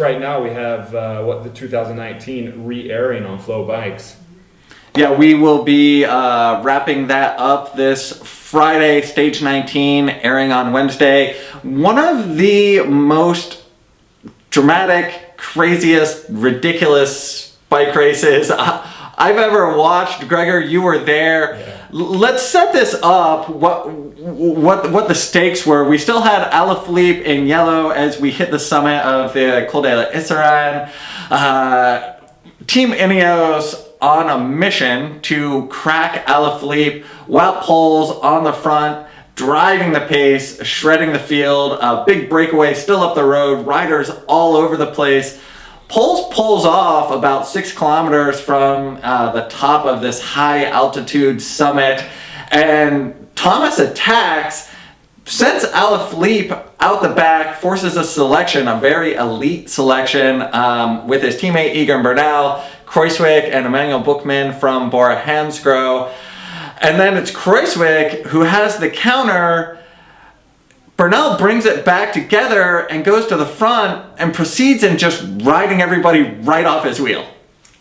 Right now we have the 2019 re-airing on FloBikes. Yeah, we will be wrapping that up this Friday, Stage 19, airing on Wednesday. One of the most dramatic, craziest, ridiculous bike races I've ever watched. Gregor, you were there. Yeah. Let's set this up. What the stakes were. We still had Alaphilippe in yellow as we hit the summit of the Col de la Iseran. Team INEOS on a mission to crack Alaphilippe, Wout Poels on the front, driving the pace, shredding the field, a big breakaway still up the road, riders all over the place. Poels pulls off about 6 kilometers from the top of this high altitude summit, and Thomas attacks, sends Alaphilippe out the back, forces a selection, a very elite selection, with his teammate Egan Bernal, Kruijswijk, and Emmanuel Bookman from Bora Hansgrohe. And then it's Kruijswijk who has the counter. Bernal brings it back together and goes to the front and proceeds in just riding everybody right off his wheel.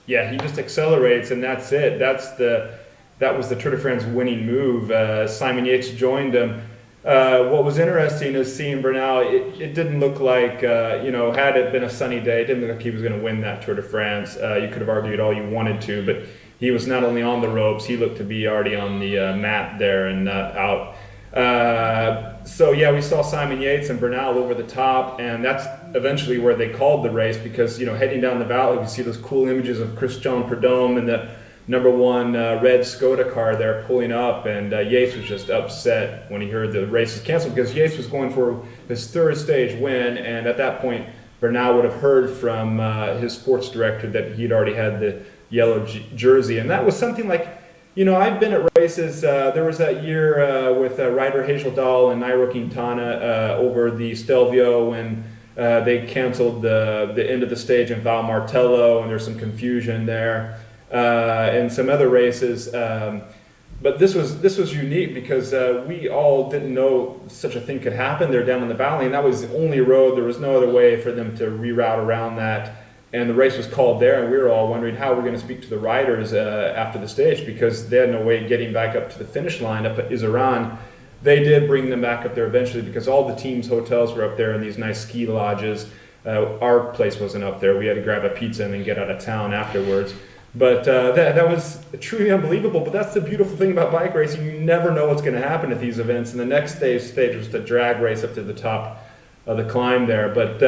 Yeah, he just accelerates and that's it. That was the Tour de France winning move. Simon Yates joined him. What was interesting is seeing Bernal. It didn't look like, had it been a sunny day, it didn't look like he was going to win that Tour de France. You could have argued all you wanted to, but he was not only on the ropes, he looked to be already on the mat there and out. We saw Simon Yates and Bernal over the top, and that's eventually where they called the race because, heading down the valley, you see those cool images of Christian Prudhomme and the number 1 red Skoda car there pulling up, and Yates was just upset when he heard the race was canceled because Yates was going for his 3rd stage win, and at that point Bernal would have heard from his sports director that he'd already had the yellow jersey, and that was something like, I've been at races. There was that year with Ryder Hazeldahl and Nairo Quintana over the Stelvio when they canceled the end of the stage in Val Martello, and there's some confusion there, and some other races. But this was unique because we all didn't know such a thing could happen there down in the valley, and that was the only road. There was no other way for them to reroute around that. And the race was called there, and we were all wondering how we're going to speak to the riders after the stage because they had no way getting back up to the finish line up at Iseran. They did bring them back up there eventually because all the team's hotels were up there in these nice ski lodges. Our place wasn't up there. We had to grab a pizza and then get out of town afterwards. But that was truly unbelievable. But that's the beautiful thing about bike racing. You never know what's going to happen at these events. And the next stage was the drag race up to the top of the climb there. But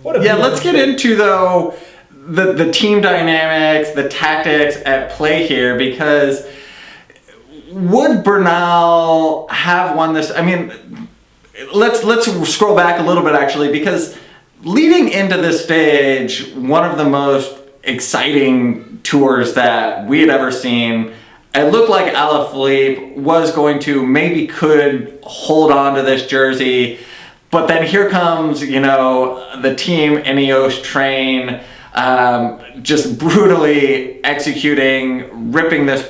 let's get into, though, the team dynamics, the tactics at play here, because would Bernal have won this? I mean, let's scroll back a little bit, actually, because leading into this stage, one of the most exciting tours that we had ever seen, it looked like Alaphilippe was going to, maybe could hold on to this jersey. But then here comes, the team INEOS train, just brutally executing, ripping this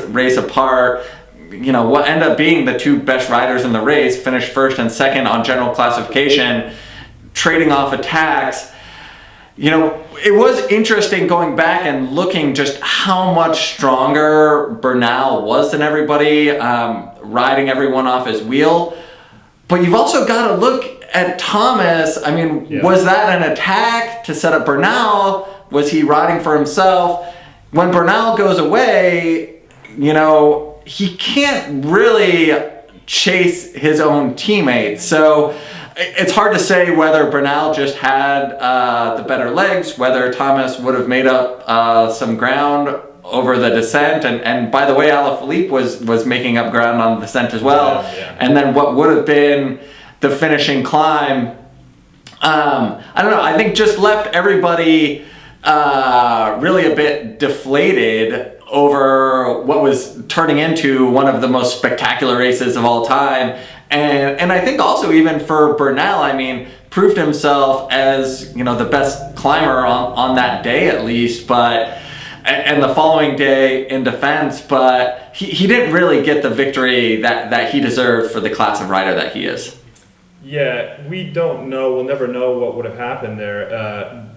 race apart. What ended up being the 2 best riders in the race, finished 1st and 2nd on general classification, trading off attacks. It was interesting going back and looking just how much stronger Bernal was than everybody, riding everyone off his wheel. But you've also got to look at Thomas. I mean, Was that an attack to set up Bernal? Was he riding for himself? When Bernal goes away, he can't really chase his own teammates. So it's hard to say whether Bernal just had the better legs, whether Thomas would have made up some ground over the descent, and by the way, Alaphilippe was making up ground on the descent as well. And then what would have been the finishing climb, I don't know, I think just left everybody really a bit deflated over what was turning into one of the most spectacular races of all time. And I think also even for Bernal, I mean, proved himself as, the best climber on that day at least, and the following day in defense, but he didn't really get the victory that he deserved for the class of rider that he is. Yeah, we don't know. We'll never know what would have happened there.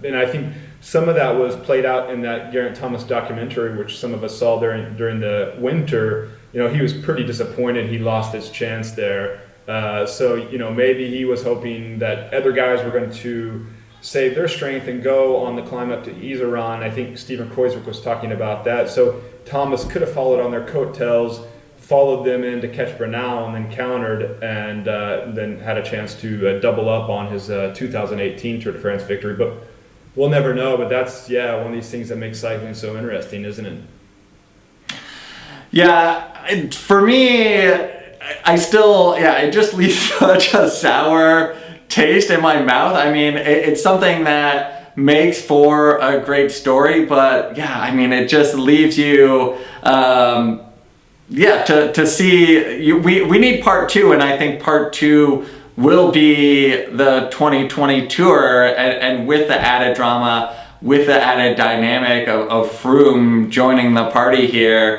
And I think some of that was played out in that Geraint Thomas documentary, which some of us saw during the winter. You know, he was pretty disappointed he lost his chance there. So, you know, maybe he was hoping that other guys were going to save their strength and go on the climb up to Iseran. I think Stephen Kreuzwick was talking about that. So Thomas could have followed on their coattails, followed them in to catch Bernal, and then countered, and then had a chance to double up on his 2018 Tour de France victory. But we'll never know. But that's, yeah, one of these things that makes cycling so interesting, isn't it? Yeah, for me, I still, it just leaves such a sour taste in my mouth. I mean, it's something that makes for a great story, but yeah, I mean, it just leaves you, to see, we need part two, and I think part two will be the 2020 tour, and with the added drama, with the added dynamic of Froome joining the party here.